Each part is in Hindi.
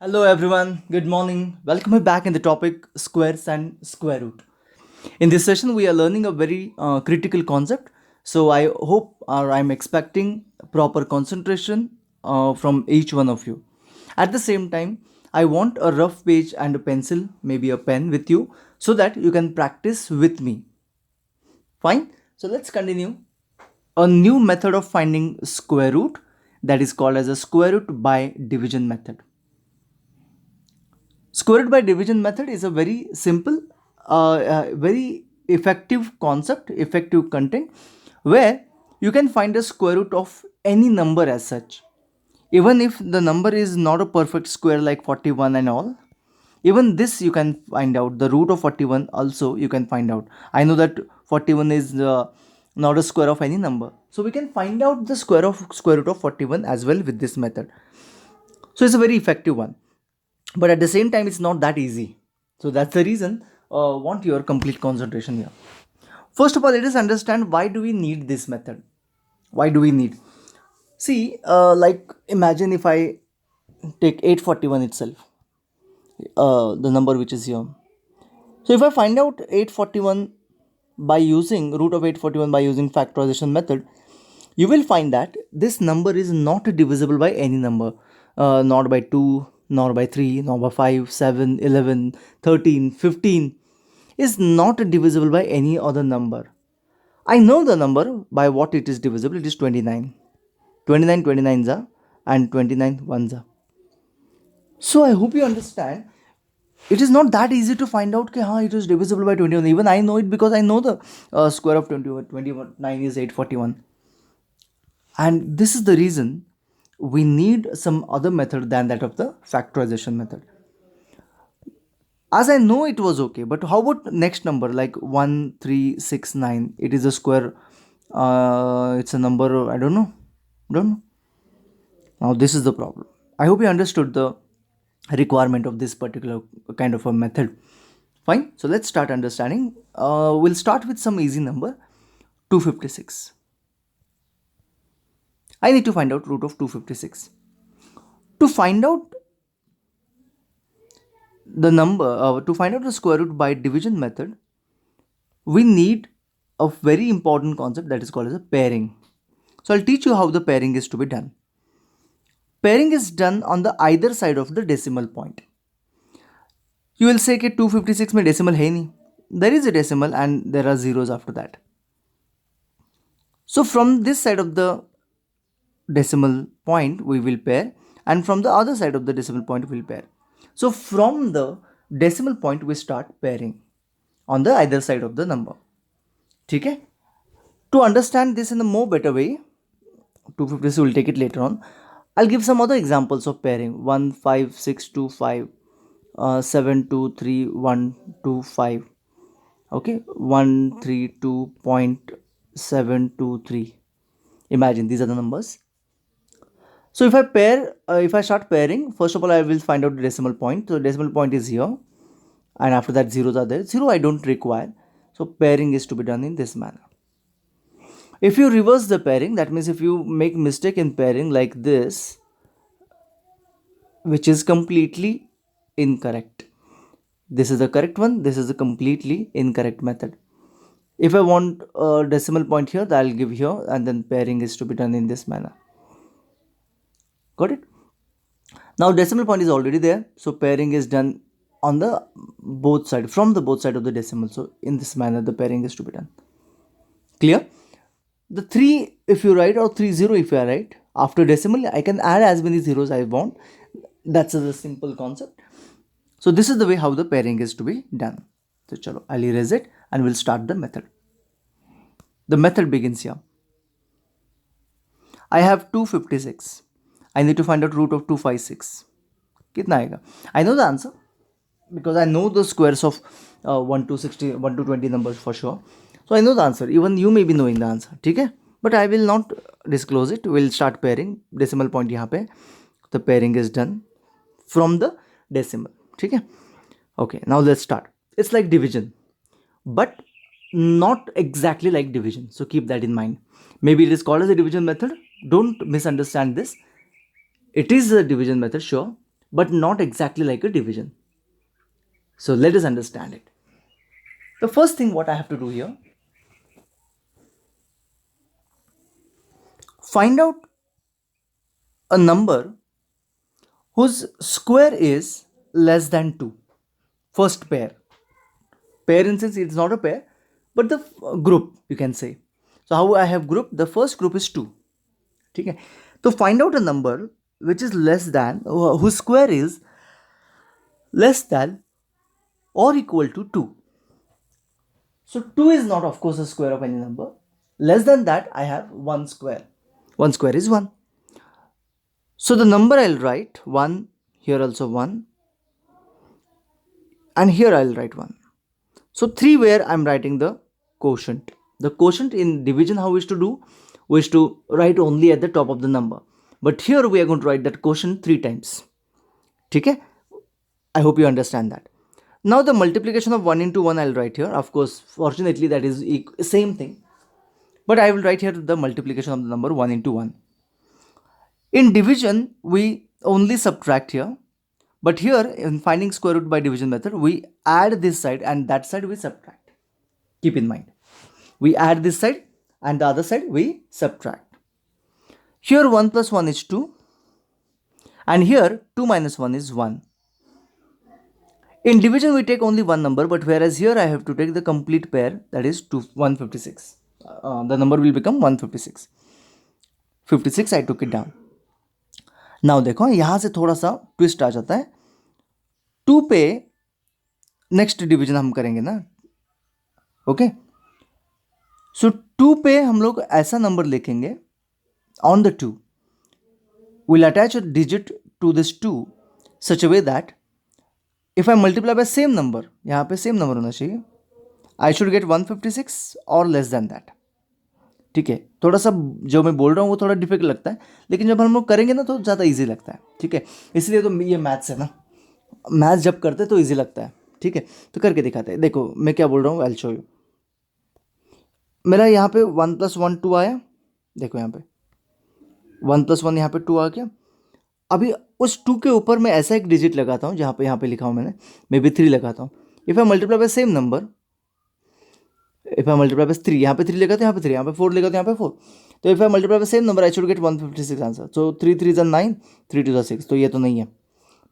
Hello everyone, good morning. Welcome back in the topic squares and square root. In this session, we are learning a very critical concept. So I hope or I'm expecting proper concentration from each one of you. At the same time, I want a rough page and a pencil, maybe a pen with you, so that you can practice with me. Fine. So let's continue. A new method of finding square root that is called as a square root by division method. Square root by division method is a very simple, very effective concept, effective content, where you can find a square root of any number as such. Even if the number is not a perfect square like 41 and all, even this you can find out. The root of 41 also you can find out. I know that 41 is not a square of any number. So we can find out the square root of 41 as well with this method. So it's a very effective one, but at the same time it's not that easy. So that's the reason want your complete concentration here. First of all, let us understand why do we need this method. Why do we need? See, like imagine if I take 841 itself, the number which is here. So if I find out 841 by using root of 841 by using factorization method, you will find that this number is not divisible by any number, not by 2, nor by 3, nor by 5, 7, 11, 13, 15, is not divisible by any other number. I know the number by what it is divisible. It is 29. 29 29s are and 29 ones are. So I hope you understand. It is not that easy to find out that it is divisible by 21. Even I know it because I know the square of 21. 29 is 841. And this is the reason we need some other method than that of the factorization method. As I know it was okay, but how about next number like 1369? It is a square. It's a number. I don't know. Don't know. Now this is the problem. I hope you understood the requirement of this particular kind of a method. Fine. So let's start understanding. We'll start with some easy number, 256. I need to find out root of 256. To find out to find out the square root by division method, we need a very important concept that is called as a pairing. So I'll teach you how the pairing is to be done. Pairing is done on the either side of the decimal point. You will say that 256 में decimal है नहीं. There is a decimal and there are zeros after that. So from this side of the decimal point we will pair, and from the other side of the decimal point we will pair. So from the decimal point we start pairing on the either side of the number. Okay? To understand this in a more better way, 256 will take it later on. I'll give some other examples of pairing. 1 5 6 2 5, 7 2 3 1 2 5. Okay, 132.723. Imagine these are the numbers. So if I start pairing, first of all I will find out the decimal point. So decimal point is here, and after that zeros are there. Zero I don't require. So pairing is to be done in this manner. If you reverse the pairing, that means if you make mistake in pairing like this, which is completely incorrect. This is the correct one. This is a completely incorrect method. If I want a decimal point here, I'll give here, and then pairing is to be done in this manner. Got it? Now decimal point is already there, so pairing is done on the both side, from the both side of the decimal. So in this manner, the pairing is to be done. Clear? The 3 if you write, or 30 if you write, after decimal I can add as many zeros I want. That's a simple concept. So this is the way how the pairing is to be done. So chalo, I'll erase it and we'll start the method. The method begins here. I have 256. I need to find out root of 256. Kitna aega? I know the answer because I know the squares of 1 to 60, 1 to 20 numbers for sure. So I know the answer. Even you may be knowing the answer. Okay? But I will not disclose it. We'll start pairing. Decimal point यहाँ पे. The pairing is done from the decimal. Okay? Okay, now let's start. It's like division, but not exactly like division. So keep that in mind. Maybe it is called as a division method. Don't misunderstand this. It is a division method, sure, but not exactly like a division. So let us understand it. The first thing what I have to do here, find out a number whose square is less than 2. First pair. Pair in sense it's not a pair, but the group you can say. So how I have group? The first group is 2. Okay. So find out a number which is less than, whose square is less than or equal to 2. So 2 is not of course a square of any number. Less than that I have 1 square. 1 square is 1. So the number I'll write 1, here also 1, and here I'll write 1. So 3 where I'm writing the quotient. The quotient in division how is to do? We is to write only at the top of the number. But here we are going to write that quotient 3 times. Okay? I hope you understand that. Now the multiplication of 1 into 1 I'll write here. Of course, fortunately that is same thing. But I will write here the multiplication of the number 1 into 1. In division, we only subtract here. But here, in finding square root by division method, we add this side and that side we subtract. Keep in mind. We add this side and the other side we subtract. Here 1 plus 1 is 2. And here 2 minus 1 is 1. In division, we take only one number, but whereas here I have to take the complete pair, that is 156. The number will become 156. 56 I took it down. Now देखो यहाँ से थोड़ा सा ट्विस्ट आ जाता है. 2 पे नेक्स्ट डिवीजन हम करेंगे ना. ओके. सो 2 पे हम लोग ऐसा नंबर लिखेंगे on the 2. Will attach a digit to this 2 such a way that if I multiply by same number, यहाँ पे सेम नंबर होना चाहिए, आई शुड गेट 156 और लेस देन दैट. ठीक है. थोड़ा सा जो मैं बोल रहा हूँ वो थोड़ा डिफिकल्ट लगता है, लेकिन जब हम लोग करेंगे ना तो ज़्यादा इजी लगता है. ठीक है. इसलिए तो ये मैथ्स है ना, मैथ्स जब करते हैं तो इजी लगता है. ठीक है. तो करके दिखाते हैं. देखो मैं क्या बोल रहा हूँ, आई विल शो यू. मेरा यहाँ पे 1 + 1 2 आया. देखो यहाँ पे 1 + 1 यहाँ पे 2 आ गया. अभी उस 2 के ऊपर मैं ऐसा एक डिजिट लगाता हूँ जहाँ पे यहाँ पे लिखा हूँ मैंने, मे बी 3 लगाता हूँ. If I multiply by same number, if I multiply bye 3, यहाँ पे 3 लेगा तो यहाँ पे 3, यहाँ पे 4 लेगा तो यहाँ पे 4. तो if I multiply by same number I should get 156 answer. So 3 3 ज़ा 9, 3 2 ज़ा 6. तो ये तो नहीं है.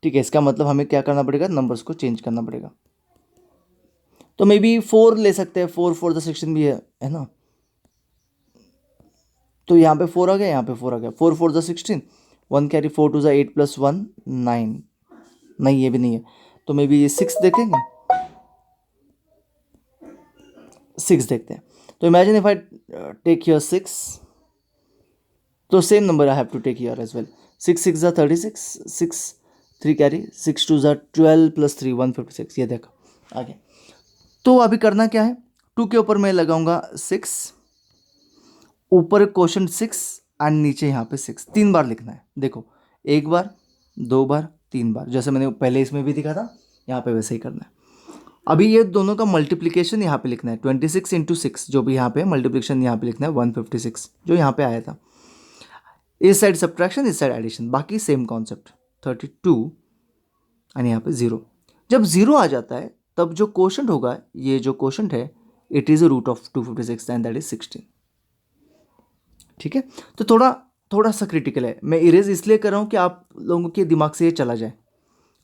ठीक है. इसका मतलब हमें क्या करना पड़ेगा, नंबर्स को चेंज करना पड़ेगा. तो मे बी 4 ले सकते हैं. 4 4 ज़ा 16 भी है ना. तो यहाँ पे 4 आ गया, यहाँ पे 4 आ गया. 4 4 ज़ा 16, 1 कैरी, 4 2 ज़ा 8 + 1 9. नहीं, ये भी नहीं है. तो मे बी ये 6 देखेंगे. 6 देखते हैं. तो imagine if I take here 6, तो same number I have to take here as well. 6 6 ज़ा 36, 6 3 कैरी, 6 2 ज़ा 12 + 3 156. ये देखो आगे. तो अभी करना क्या है, 2 के ऊपर मैं लगाऊंगा 6, ऊपर क्वेश्चन 6 एंड नीचे यहाँ पे 6. 3 बार लिखना है. देखो 1 बार, 2 बार, 3 बार, जैसे मैंने पहले इसमें भी दिखा था, यहाँ पे वैसे ही करना है. अभी ये दोनों का मल्टीप्लिकेशन यहाँ पे लिखना है. 26 × 6 जो भी यहाँ पे मल्टीप्लिकेशन यहाँ पे लिखना है 156 जो यहाँ पे आया था. इस साइड सब्ट्रैक्शन, इस साइड एडिशन, बाकी सेम कॉन्सेप्ट. 32 एंड यहाँ पे 0. जब 0 आ जाता है तब जो क्वोशंट होगा, ये जो क्वोशंट है, it is a root of 256 and that is 16. ठीक है. तो थोड़ा सा क्रिटिकल है. मैं इरेज इसलिए कर रहा हूँ कि आप लोगों के दिमाग से ये चला जाए.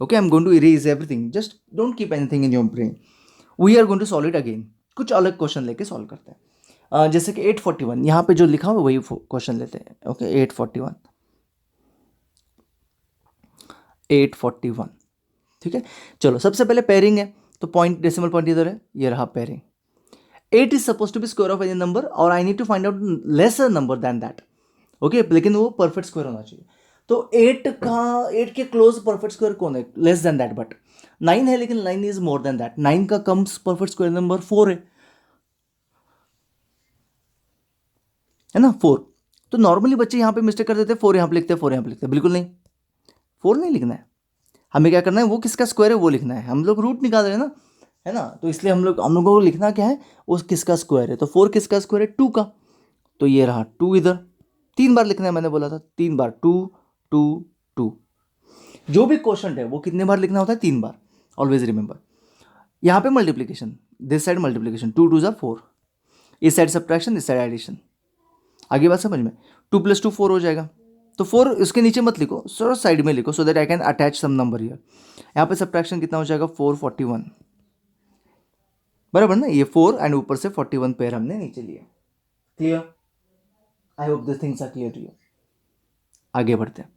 Okay, I'm going to erase everything. Just don't keep anything in your brain. We are going to solve it again. कुछ अलग क्वेश्चन लेके सॉल्व करते हैं. जैसे कि 841 यहाँ पे जो लिखा हुआ वही क्वेश्चन लेते हैं. ओके. 841. ठीक है. चलो सबसे पहले पेयरिंग है, तो पॉइंट, डेसिमल पॉइंट इधर है, ये रहा pairing. 8 is suppose to be square of any number और I need to find out lesser number than that. Okay. लेकिन वो परफेक्ट स्क्वायर होना चाहिए. तो 8 के क्लोज परफेक्ट स्क्वायर कौन है, लेस देन दैट. बट 9 है, लेकिन 9 इज मोर देन दैट. 9 का कम परफेक्ट स्क्वायर नंबर 4 है ना, 4. तो नॉर्मली बच्चे यहाँ पे मिस्टेक कर देते हैं, 4 यहाँ पे लिखते हैं, 4 यहाँ पे लिखते हैं. बिल्कुल नहीं, 4 नहीं लिखना है. हमें क्या करना है, वो किसका स्क्वायर है वो लिखना है. हम लोग रूट निकाल रहे हैं ना, है ना. तो इसलिए हम लोगों को लिखना क्या है, वो किसका स्क्वायर है. तो 4 किसका स्क्वायर है, 2 का. तो ये रहा 2 इधर. 3 बार लिखना है, मैंने बोला था 3 बार. 2 2 2. जो भी क्वेश्चन है वो कितने बार लिखना होता है, 3 बार, ऑलवेज रिमेंबर। यहाँ पे मल्टीप्लीकेशन, दिस साइड मल्टीप्लीकेशन, 2 2 ज़ा 4, इस साइड सब्ट्रैक्शन, इस साइड एडिशन। आगे बात समझ में, 2 + 2 4 हो जाएगा, तो 4 उसके नीचे मत लिखो, सो साइड में लिखो, so that I can attach some number here. यहाँ पे सब्ट्रैक्शन कितना हो जाएगा, 441, बराबर ना, ये 4 एंड ऊपर से 41 पेयर हमने नीचे लिए। Clear? I hope this things are clear to you. आगे बढ़ते हैं।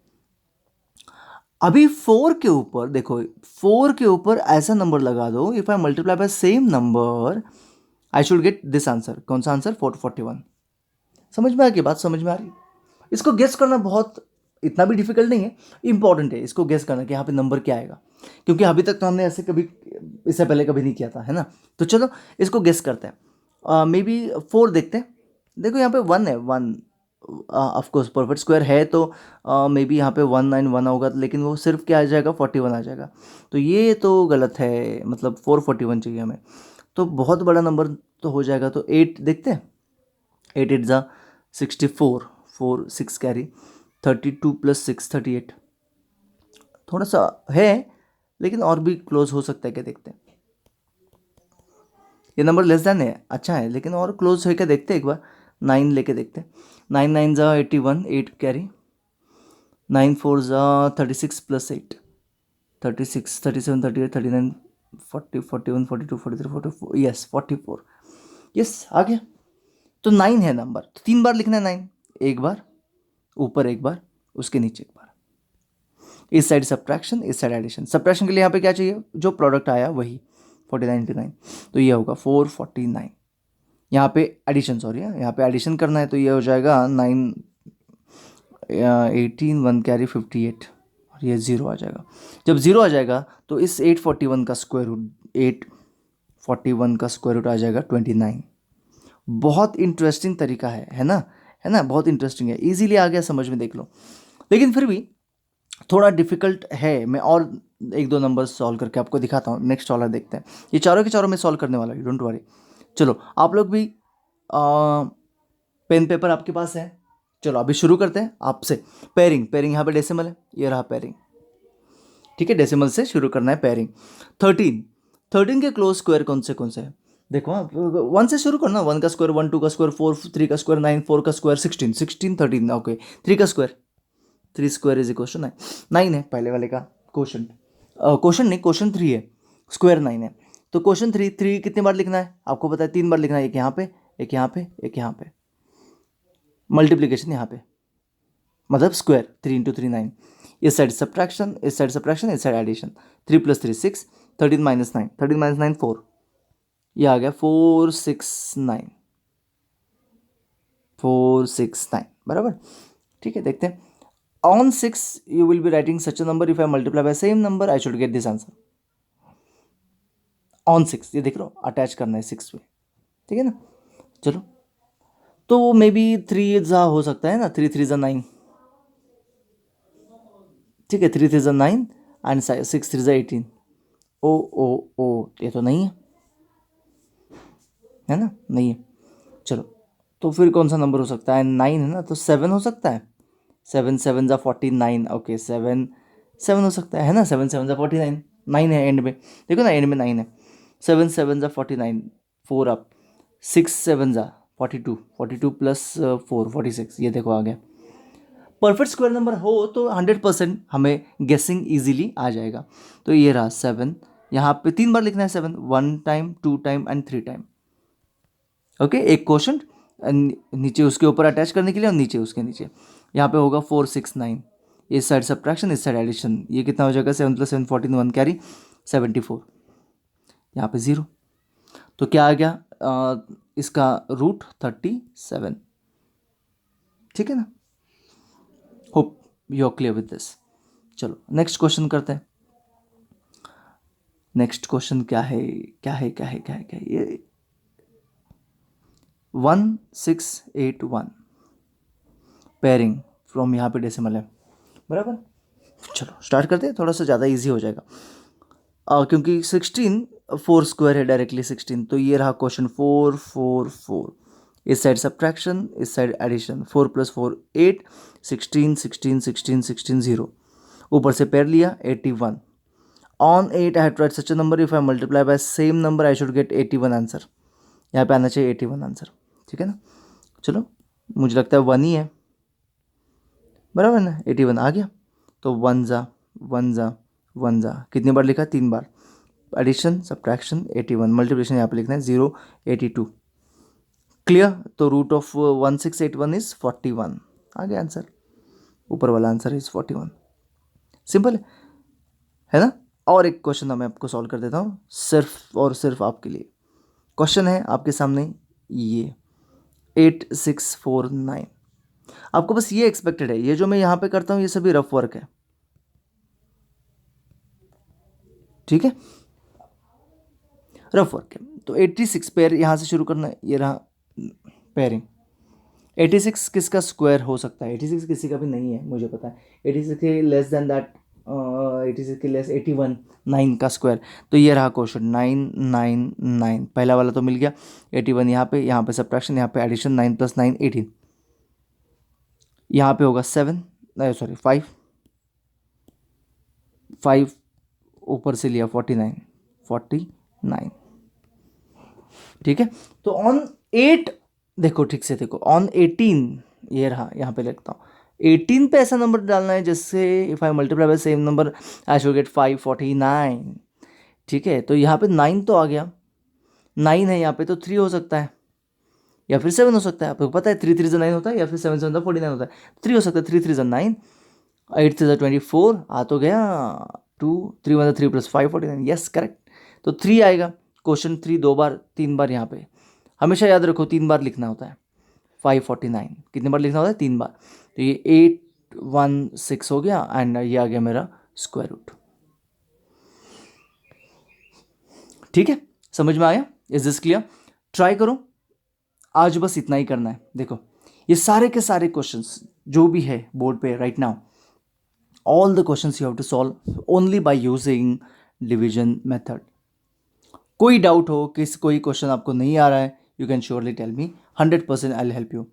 अभी 4 के ऊपर देखो, 4 के ऊपर ऐसा नंबर लगा दो, if I multiply by same number I should get this answer. कौन सा आंसर, 441। समझ में आ गई बात, समझ में आ रही? इसको गेस करना बहुत इतना भी डिफिकल्ट नहीं है, इंपॉर्टेंट है इसको गेस करना कि यहाँ पे नंबर क्या आएगा, क्योंकि अभी तक तो हमने ऐसे कभी, इससे पहले कभी नहीं किया था, है ना। तो चलो इसको गेस करते हैं। मे बी 4 देखते हैं। देखो यहाँ पे 1 है, 1 ऑफकोर्स परफेक्ट स्क्वायर है, तो मे बी यहाँ पे 191 होगा, लेकिन वो सिर्फ क्या आ जाएगा, 41 आ जाएगा, तो ये तो गलत है, मतलब 441 चाहिए हमें, तो बहुत बड़ा नंबर तो हो जाएगा, तो 8 देखते हैं। 8 8 ज़ा 64, 4 6 कैरी, 32 + 6 38, थोड़ा सा है लेकिन और भी क्लोज हो सकता है क्या, देखते हैं। ये नंबर लेस देन है, अच्छा है, लेकिन और क्लोज है क्या, देखते हैं एक बार। 9 लेके देखते हैं। 9 9 ज़ा 81, 8 कैरी, 9 4 ज़ा 36 + 8, 36 37 38 39 40 41 42 43 44, यस 44, यस आ गया। तो 9 है नंबर, तो 3 बार लिखना है 9, एक बार ऊपर, एक बार उसके नीचे, एक बार इस साइड सब्ट्रैक्शन, इस साइड एडिशन। सब्ट्रैक्शन के लिए यहाँ पे क्या चाहिए, जो प्रोडक्ट आया वही 49 तो ये होगा 449। यहाँ पे एडिशन, सॉरी यहाँ पे एडिशन करना है, तो ये हो जाएगा 9 18 1 कैरी 58 और ये 0 आ जाएगा। जब 0 आ जाएगा तो इस 841 का स्क्वायर रूट, 841 का स्क्वायर रूट आ जाएगा 29। बहुत इंटरेस्टिंग तरीका है ना, है ना, बहुत इंटरेस्टिंग है, इजीली आ गया समझ में, देख लो। लेकिन फिर भी थोड़ा डिफिकल्ट है, मैं और 1 2 नंबर सॉल्व करके आपको दिखाता हूँ। नेक्स्ट वाला देखते हैं, ये चारों के चारों मैं सॉल्व करने वाला हूँ, डोंट वरी। चलो आप लोग भी पेन पेपर आपके पास है, चलो अभी शुरू करते हैं आपसे। पेयरिंग, पेयरिंग यहाँ पे डेसिमल है, ये रहा पेयरिंग, ठीक है, डेसिमल से शुरू करना है पेयरिंग। 13, 13 के क्लोज स्क्वायर कौन से है, देखो हाँ, 1 से शुरू करना, 1 का स्क्वायर 1, 2 का स्क्वायर 4, 3 का स्क्वायर 9, 4 का स्क्वायर 16, 16 13, ओके, 3 का square, 3 square is equal to 9, 9 है पहले वाले का क्वेश्चन, क्वेश्चन नहीं, क्वेश्चन 3 है, स्क्वायर 9 है, तो क्वेश्चन 3 कितने बार लिखना है आपको पता है, 3 बार लिखना है, एक यहाँ पे, एक यहाँ पे, एक यहाँ पे, मल्टीप्लीकेशन यहाँ पे, मतलब स्क्वायर 3 × 3 9, इस साइड सब्ट्रैक्शन, इस साइड सब्ट्रैक्शन, इस साइड एडिशन, 3 + 3 6, 13 - 9, 13 - 9 4, ये आ गया 469, 469 बराबर, ठीक है। देखते हैं, on 6 you will be writing such a number, if I multiply by same number I should get this answer. On 6 ये देख लो, अटैच करना है 6 पे, ठीक है ना। चलो तो मे बी 3 ज़ा हो सकता है ना, 3 3 ज़ा 9, ठीक है, 3 3 ज़ा 9 एंड 6 3 ज़ा 18, ओ ओ ओ, ये तो नहीं है ना, नहीं है। चलो तो फिर कौन सा नंबर हो सकता है, 9 है ना, तो 7 हो सकता है, 7 7 ज़ा 49, ओके 7 7 हो सकता है ना, 7 7 ज़ा 49, 9 है एंड में, देखो ना एंड में 9 है, 7 7 ज़ा 49, 4 अप, 6 7 ज़ा 42, 42 + 4 46, ये देखो आ गया। परफेक्ट स्क्वायर नंबर हो तो 100% हमें गेसिंग इजीली आ जाएगा। तो ये रहा 7, यहाँ पे 3 बार लिखना है 7, 1 time 2 time and 3 time, okay, एक क्वेश्चन नीचे उसके ऊपर अटैच करने के लिए और नीचे उसके नीचे, यहाँ पे होगा 469, इस साइड सब्ट्रैक्शन, इस साइड एडिशन, ये कितना हो जाएगा, 7 + 7 14, 1 कैरी 74, यहाँ पे 0, तो क्या आ गया, इसका रूट 37, ठीक है ना। Hope you are clear with this. चलो नेक्स्ट क्वेश्चन करते हैं। नेक्स्ट क्वेश्चन क्या है, क्या है, क्या है, क्या है, क्या है ये, 1681 पेयरिंग फ्रॉम, यहाँ पे डेसिमल है बराबर। चलो स्टार्ट करते हैं, थोड़ा सा ज़्यादा इजी हो जाएगा, क्योंकि 16 4 स्क्वायर है डायरेक्टली 16, तो ये रहा क्वेश्चन 4 4 4, इस साइड सब्ट्रैक्शन, इस साइड एडिशन, 4 + 4 8, 16 16 16 16 0, ऊपर से पेयर लिया 81. On 8 I have to write such a number, if I multiply by same number I should get 81 answer. यहाँ पे आना चाहिए 81 आंसर. ठीक है ना. चलो मुझे लगता है 1 ही है, बराबर ना. 81 आ गया. तो 1 जा 1 जा 1 जा कितनी बार लिखा, 3 बार. एडिशन सब्ट्रैक्शन 81, मल्टीप्लिकेशन यहाँ पे लिखना है 0 82. क्लियर. तो रूट ऑफ 1681 इज 41. आ गया आंसर. ऊपर वाला आंसर इज 41. सिंपल है ना. और एक क्वेश्चन मैं आपको सॉल्व कर देता हूँ सिर्फ और सिर्फ आपके लिए. क्वेश्चन है आपके सामने ये 8649. आपको बस ये एक्सपेक्टेड है, ये जो मैं यहाँ पे करता हूँ ये सभी रफ वर्क है. ठीक है, रफ वर्क है. तो 86 पेयर यहाँ से शुरू करना है. ये रहा पेयरिंग. 86 किसका स्क्वायर हो सकता है? 86 किसी का भी नहीं है, मुझे पता है. 86 के लेस देन दैट, 86 के लेस 81, 9 का स्क्वायर. तो ये रहा क्वेश्चन 999. पहला वाला तो मिल गया. 81 यहाँ पे सब्ट्रैक्शन, यहाँ पे एडिशन. 9 + 9 18. यहाँ पे होगा 7, सॉरी 5 ऊपर से लिया 49. ठीक है. तो ऑन 8 देखो, ठीक से देखो, ऑन 18 ये रहा. यहाँ पे लिखता हूँ 18 पे ऐसा नंबर डालना है जैसे if I multiply by same number I should gate 549. ठीक है. तो यहाँ पे 9 तो आ गया. 9 है यहाँ पे, तो 3 हो सकता है या फिर 7 हो सकता है. आपको पता है 3 3 9 होता है, या फिर 7 7 49 होता है. 3 हो सकता है. 3 3 9, 8 3 24. आ तो गया 2 3 1 3 + 5 49. Yes correct. तो 3 आएगा. क्वेश्चन 3 2 बार 3 बार यहाँ पे हमेशा याद रखो 3 बार लिखना होता है. 549 कितने बार लिखना होता है? 3 बार. तो ये 816 हो गया एंड ये आ गया मेरा स्क्वायर रूट. ठीक है, समझ में आया? Is this clear? ट्राई करो. आज बस इतना ही करना है. देखो ये सारे के सारे क्वेश्चंस जो भी है बोर्ड पे right now, all the questions you have to solve only by using division method. कोई डाउट हो, कोई क्वेश्चन आपको नहीं आ रहा है, you can surely tell me. 100% I will help you.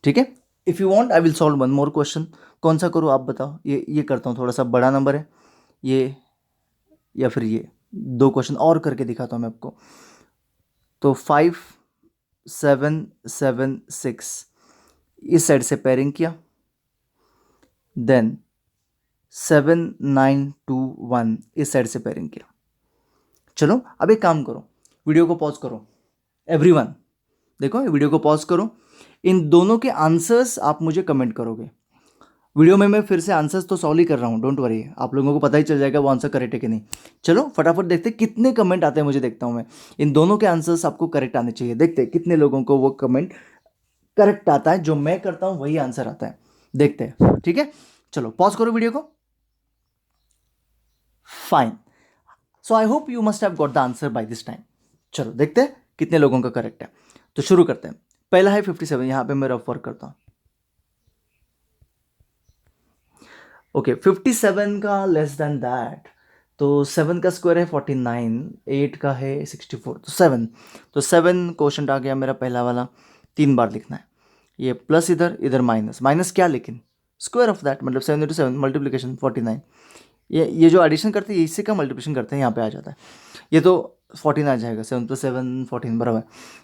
ठीक है. If you want I will solve one more question. कौन सा करूँ आप बताओ? ये करता हूँ, थोड़ा सा बड़ा नंबर है ये, या फिर ये 2 क्वेश्चन और करके दिखाता हूँ मैं आपको. तो 5 7 7 6 इस साइड से पेयरिंग किया. देन 7 9 2 1 इस साइड से पेयरिंग किया. चलो अब एक काम करो, वीडियो को पॉज करो. एवरीवन देखो, वीडियो को पॉज करो. इन दोनों के आंसर्स आप मुझे कमेंट करोगे. वीडियो में मैं फिर से आंसर्स तो सॉल्व ही कर रहा हूँ, डोंट वरी. आप लोगों को पता ही चल जाएगा वो आंसर करेक्ट है कि नहीं. चलो फटाफट देखते कितने कमेंट आते हैं, मुझे देखता हूँ मैं. इन दोनों के आंसर्स आपको करेक्ट आने चाहिए. देखते कितने लोगों को वो कमेंट करेक्ट आता है, जो मैं करता हूँ वही आंसर आता है. देखते हैं. ठीक है, चलो पॉज करो वीडियो को. Fine. So I hope you must have got the answer by this time. चलो देखते हैं कितने लोगों का करेक्ट है. तो शुरू करते हैं. पहला है 57. यहाँ पे मैं रफ वर्क करता हूँ. ओके 57 का लेस देन दैट, तो 7 का स्क्वायर है 49, 8 का है 64, तो 7. तो 7 क्वेश्चन आ गया मेरा पहला वाला. 3 बार लिखना है. ये प्लस इधर, इधर माइनस. माइनस क्या? लेकिन स्क्वायर ऑफ दैट, मतलब 7 × 7 मल्टीप्लिकेशन 49. ये जो एडिशन करते हैं इसी का मल्टीप्लिकेशन करते हैं, यहाँ पे आ जाता है. ये तो 14 आ जाएगा. 7 + 7 14 बराबर.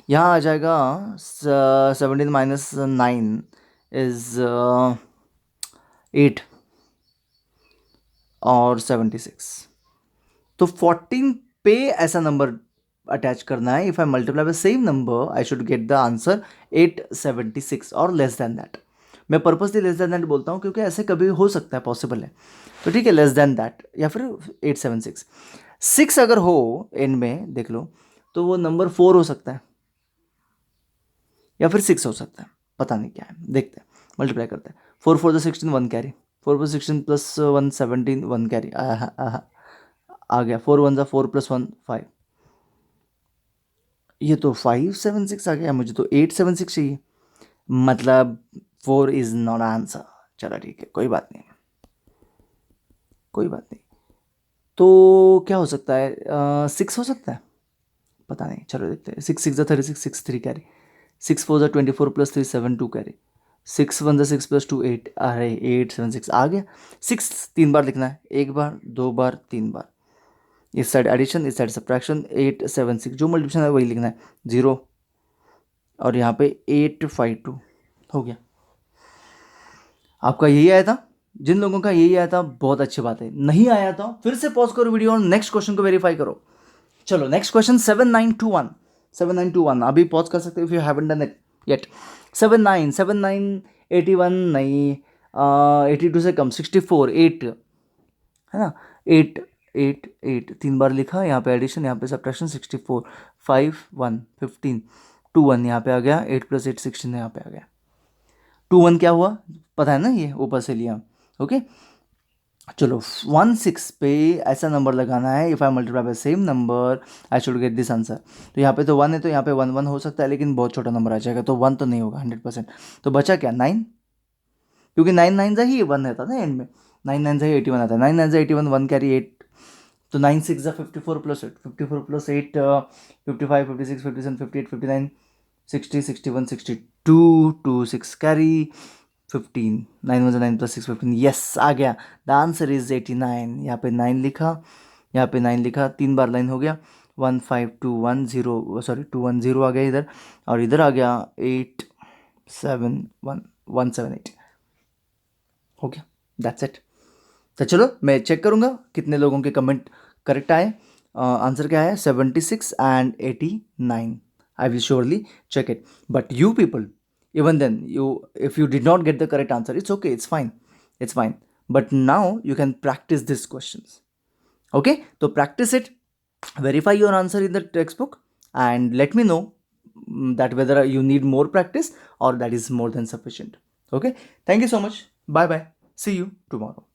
यहाँ आ जाएगा 17 - 9 इज 8 और 76. तो 14 पे ऐसा नंबर अटैच करना है. If I multiply by same number I should get the answer 876 और लेस देन दैट. मैं पर्पसली लेस देन दैट बोलता हूँ क्योंकि ऐसे कभी हो सकता है, पॉसिबल है. तो ठीक है, लेस देन दैट या फिर 876. 6 अगर हो एंड में देख लो तो वो नंबर 4 हो सकता है या फिर 6 हो सकता है, पता नहीं क्या है. देखते हैं, मल्टीप्लाई करते हैं. 4 4 × 16 1 कैरी. 4 + 16 + 1 17 1 कैरी. आ गया. 4 1 = 4 + 1 5. ये तो 576 आ गया. मुझे तो 876 चाहिए, मतलब 4 इज नॉट आंसर. चलो ठीक है, कोई बात नहीं, कोई बात नहीं. तो क्या हो सकता है? 6 हो सकता है, पता नहीं. चलो देखते हैं. 6 6 × 36 6 3 कैरी. 6 4 = 24 + 3 7 2 कैरी. 6 1 6 प्लस 2 8, अरे 8 7 6 आ गया। 6 3 बार लिखना है, 1 बार 2 बार 3 बार। इस साइड एडिशन, इस साइड सब्ट्रैक्शन। 8 7 6 जो मल्टीप्लिकेशन है वही लिखना है, 0 और यहाँ पे 8 5 2 हो गया। आपका यही आया था? जिन लोगों का यही आया था बहुत अच्छी बात है, नहीं आया था फिर से पॉज करो वीडियो और नेक्स्ट क्वेश्चन को वेरीफाई करो। चलो नेक्स्ट क्वेश्चन 7921। 7921 अभी पॉज कर सकते हो if you haven't done it yet. 79 81 नहीं, 82 से कम, 64 8 है ना, 8 8 8 3 बार लिखा, यहाँ पे एडिशन, यहाँ पे सब्ट्रैक्शन। 64 5 1 15 2 1 यहाँ पे आ गया, 8 प्लस 8 16 यहाँ पे आ गया। 2 1 क्या हुआ पता है ना, ये ऊपर से लिया। ओके चलो 1 6 पे ऐसा नंबर लगाना है, if I multiply by same number I should get this answer. तो यहाँ पे तो 1 है तो यहाँ पे 1 1 हो सकता है, लेकिन बहुत छोटा नंबर आ जाएगा, तो 1 तो नहीं होगा 100%। तो बचा क्या 9, क्योंकि 9 9 जा ही 1 रहता था एंड में, 9 9 जा ही 81 आता है, 9 9 जा 81, 1 कैरी 8, तो 9 6 जा 54 plus 8, 54 plus 8 55 56 57 58 59 60 61 62 2 6 carry 15, 9 1 9 plus 6 15, yes आ गया। The answer is 89। यहाँ पे 9 लिखा, यहाँ पे 9 लिखा, 3 बार लाइन हो गया, 1 5 2 1 0, सॉरी 2 1 0 आ गया इधर, और इधर आ गया 8 7 1 1 7 8 हो गया। That's it. तो चलो मैं चेक करूँगा कितने लोगों के कमेंट करेक्ट आए। आंसर क्या है 76 and 89। I will surely check it, but you people, even then, if you did not get the correct answer, it's okay, it's fine, but now you can practice these questions. Okay, so practice it, verify your answer in the textbook, and let me know that whether you need more practice or that is more than sufficient. Okay, thank you so much, bye bye, see you tomorrow.